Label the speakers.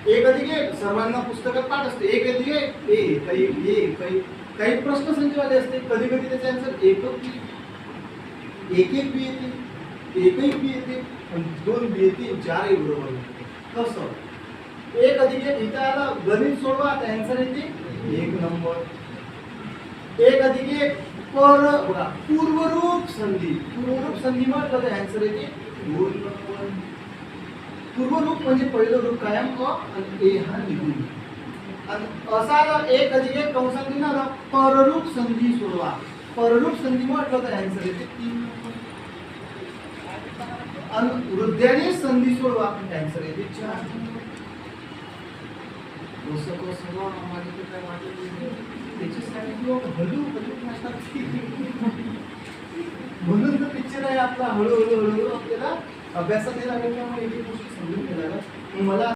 Speaker 1: एक अधिक एक सर्वांना पुस्तकात पाठ असते. एक अधिक एक काही प्रश्न संचवाले असते. कधी कधी त्याचे आन्सर एक एक बी येते, एक बी येते, 2 बी येते, 4 बरोबर येते. कसं एक अधिक एक इथं आला गणित सोडवा आता आन्सर येते 1 नंबर. एक अधिक एक बघा पूर्वरूप संधी म्हटलं तर आन्सर येते 2 नंबर. पूर्वरूप म्हणजे पहिलं रूप कायम आणि ए हा निघून. आणि असा एक अधिक एक कंसात दिला पररूप संधी सोडवा. पररूप संधी म्हटलं तर आन्सर येते 3 नंबर. आणि वृद्ध्याने संधी सोडवा आन्सर येते 4 नंबर. कसं आम्हाला काय वाटलं त्याच्यासाठी हळू म्हणून तर पिक्चर आहे आपला. हळूहळू आपल्याला अभ्यासात यायला लागल्यामुळे एक गोष्ट समजून घ्यायला मला